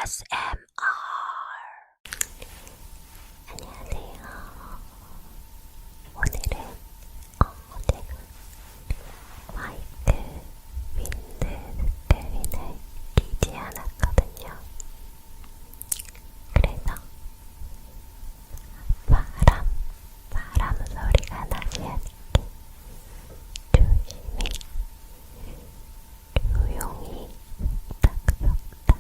ASMR. 안녕하세요. 오늘은 제가 마이크 윈드 스크린을 끼지 않았거든요. 그래서 바람 소리가 나지 않게 조심히 조용히 쏙닥쏙닥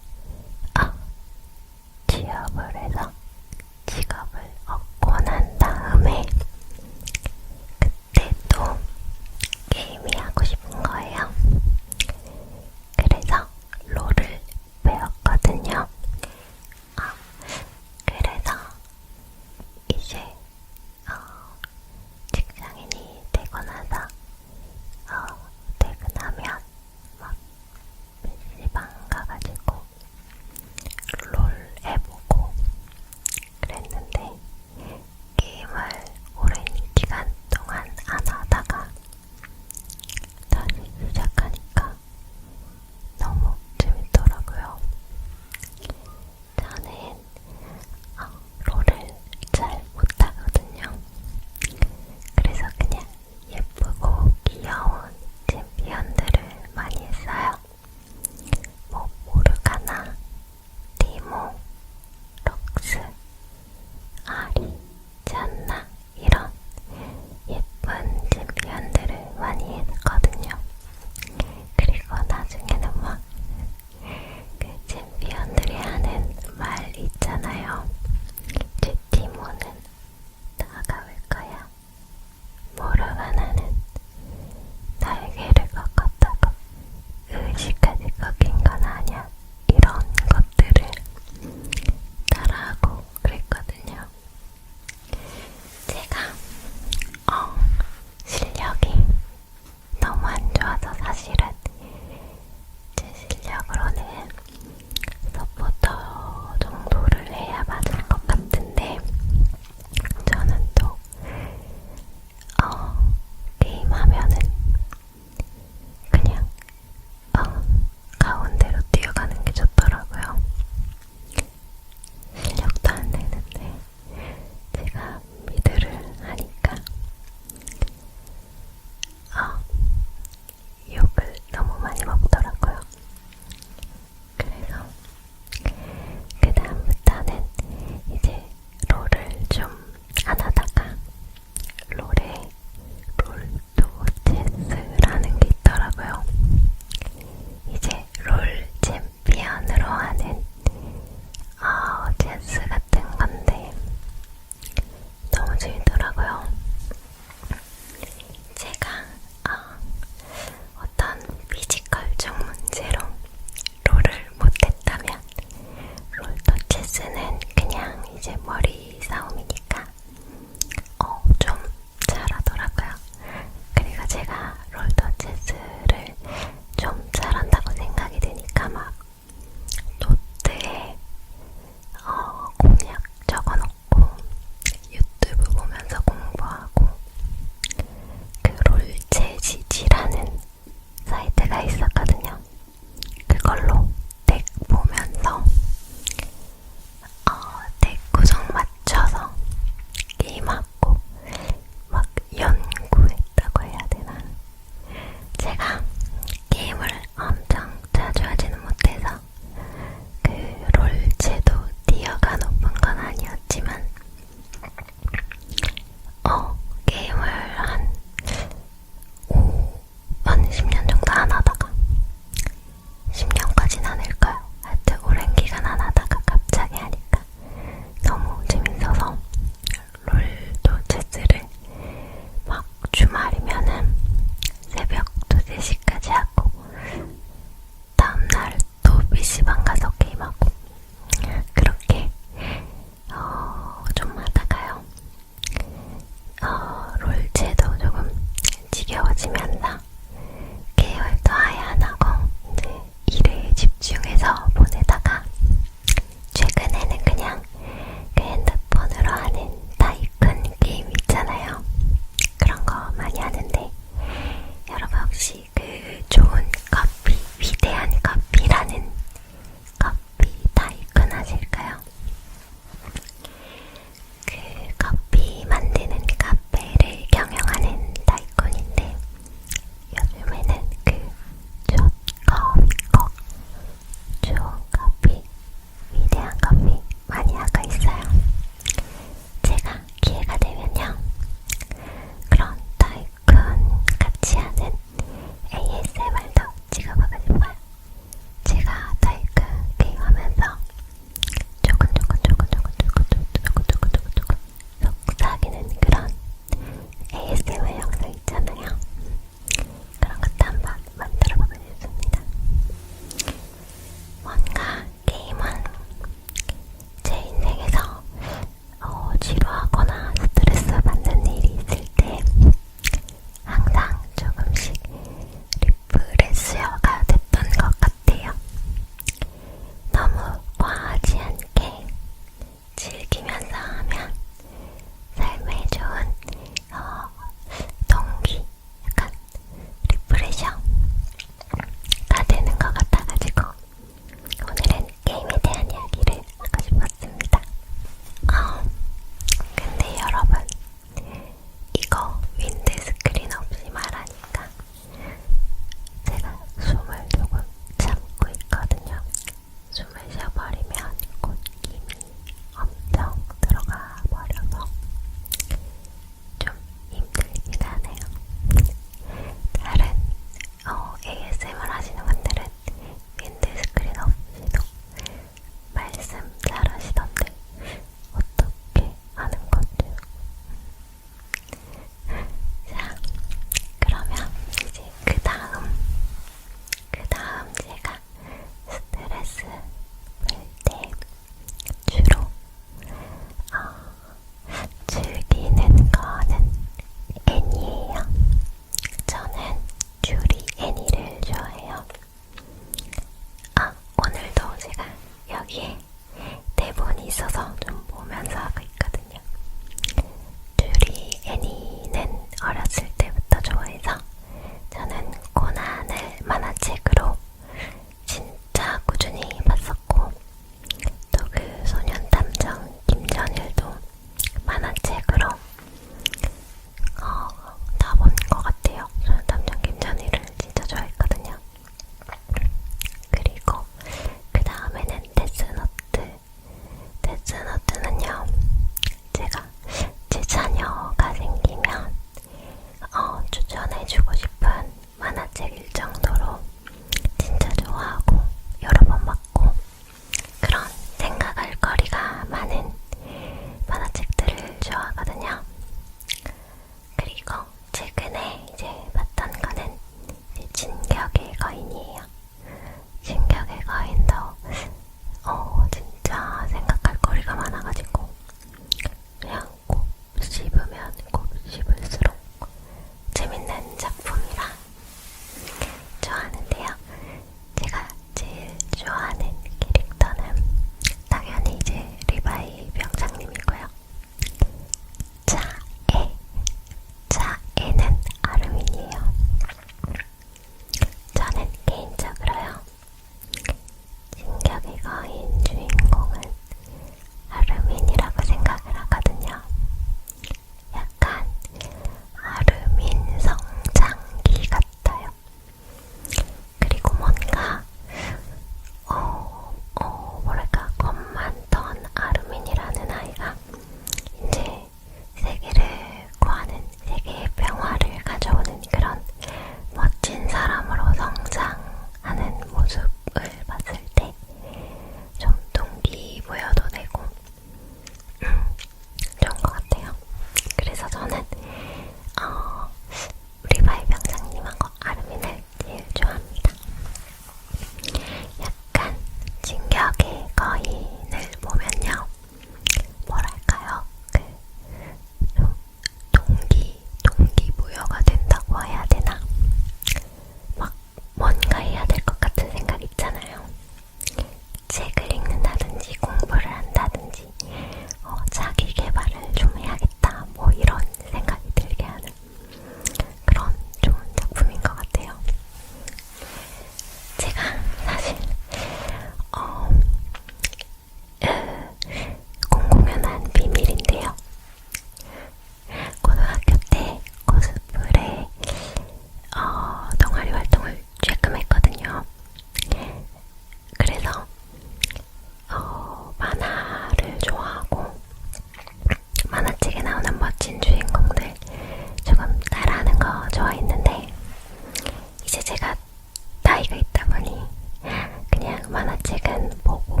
보고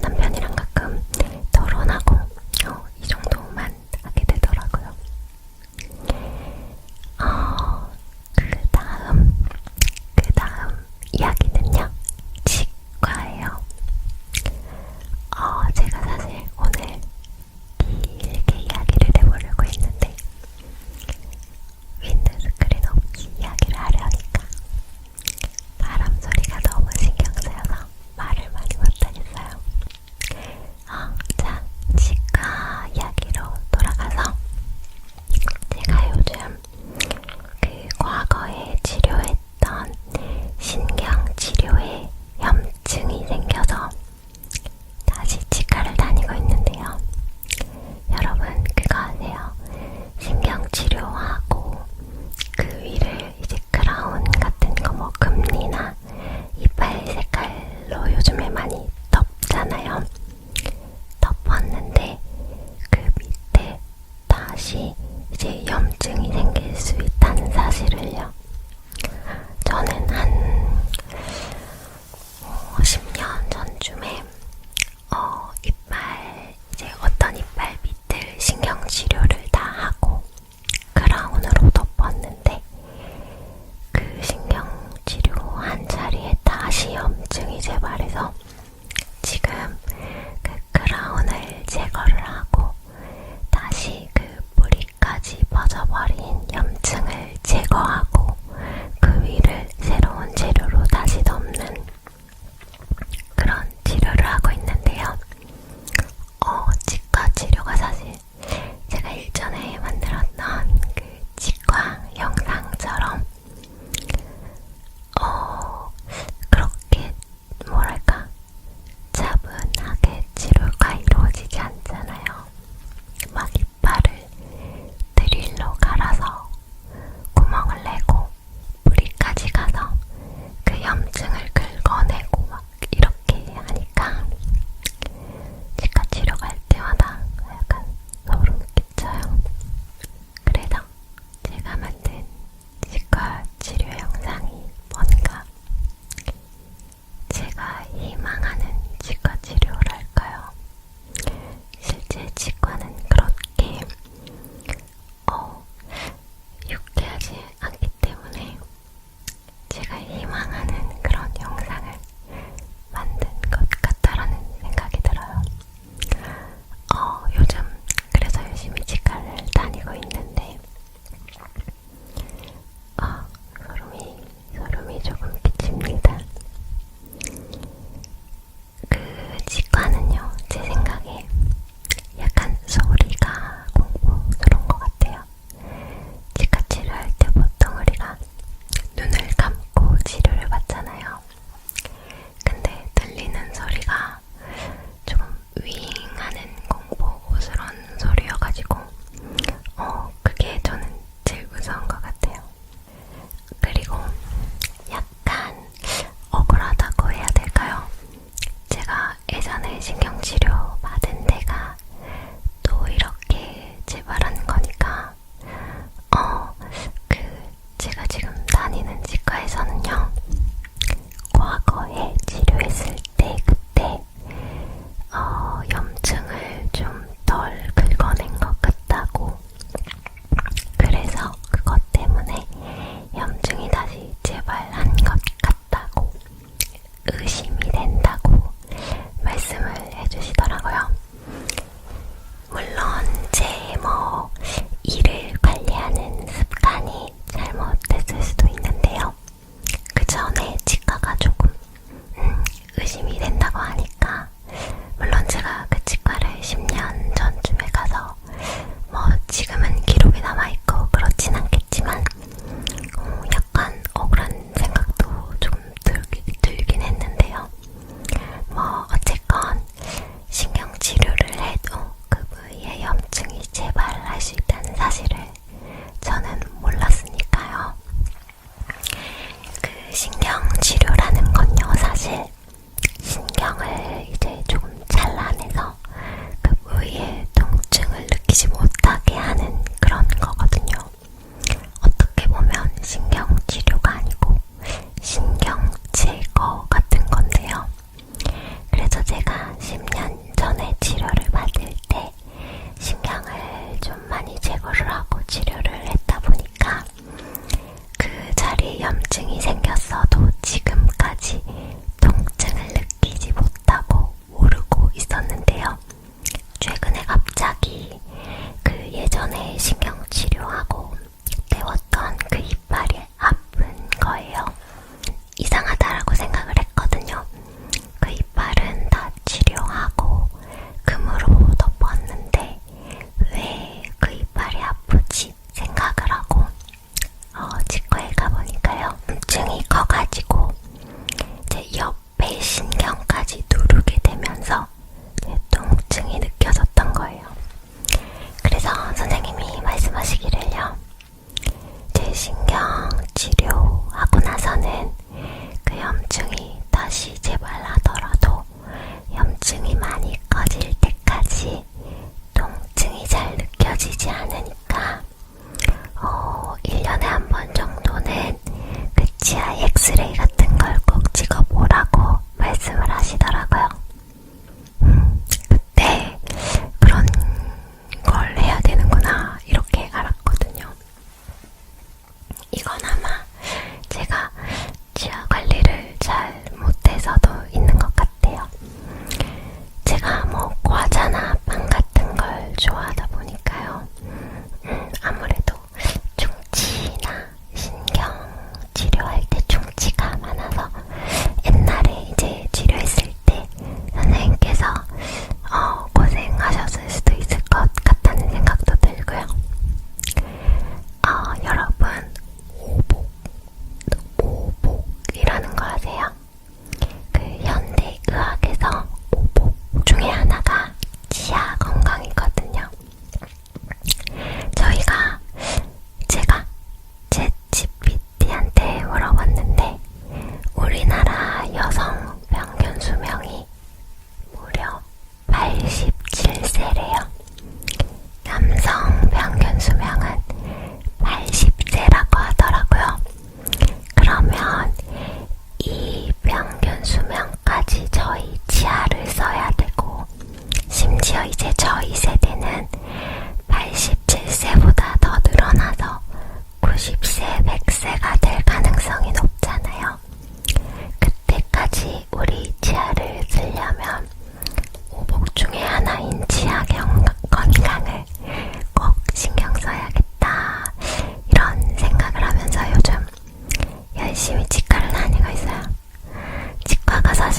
남편이랑 가끔 토론하고 이 정도만 하게 되더라고요. 그 다음 이야기는요, 치과예요. 제가 사실 오늘 길게 이야기를 해보려고 했는데 윈드스크린 없이 이야기를 하려니까 바람 소리가 너무 신경 쓰여서 말을 많이 못하겠어요. 자, 치과 이야기로 돌아가서 제가 요즘 그 과거에 치료했던 신경치료에 염증이 생겨서 다시 치과를 다니고 있는데요. 여러분 그거 아세요? 신경치료하고 그 위를 이제 크라운 같은 거 금리나 이빨 색깔로 요즘에 많이 덮잖아요. 덮었는데 그 밑에 다시 이제 염증이 생길 수 있다는 사실을요. 저는 한 10년 전쯤에 이제 어떤 이빨 밑을 신경치료를 다 하고 크라운으로 덮었는데 그 신경치료한 자리에 다시 염증이 재발해서 지금 그 크라운을 제거를 하고 다시 그 뿌리까지 퍼져버린 염증을 제거하고 그 위를 새로운 재료로 다시 덮는 그런 치료를 하고 있는데요. 치과 치료가 사실 제가 일전에 만들었던 그 치과 영상처럼 그렇게 뭐랄까 차분하게 치료가 이루어지지 않잖아요. 막 이빨을 드릴로 갈아서 구멍을 내고 뿌리까지 가서 그 염증을 긁어내고 막 이렇게 하니까 치과 치료 갈 때마다 약간 소름 끼쳐요. 그래서 제가 만든 치과 치료 영상이 뭔가 제가 희망하는 치과 치료랄까요? 실제 치과는 그렇게 유쾌하지 않기 때문에 제가 희망하는 그런 영상을 만든 것 같다라는 생각이 들어요. 요즘 그래서 열심히 치과를 다니고 있는데 소름이 조금 끼칩니다. 그 치과는요, 제 생각에 약간 소리가 공포스러운 것 같아요. 치과 치료할 때 보통 우리가 눈을 감고 치료를 받잖아요. 근데 들리는 소리가 조금 윙하는 공포스러운 소리여가지고 그게 저는 제일 무서운 것 같아요. 그리고 약간 억울하다고 해야 될까요? 제가 예전에 신경치료 받은 데가 또 이렇게 재발한 거니까 제가 지금 다니는 치과에서는요, 과거에 치료했을 때 그때 염증을 좀 덜 긁어낸 것 같다고, 그래서 그것 때문에 염증이 다시 재발한 것 같다고 의심이 된다고 말씀을 해주시더라고요. 물론 제 이를 관리하는 습관이 잘못됐을 수도 있는데요. 그 전에 치과가 조금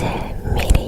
사실 미리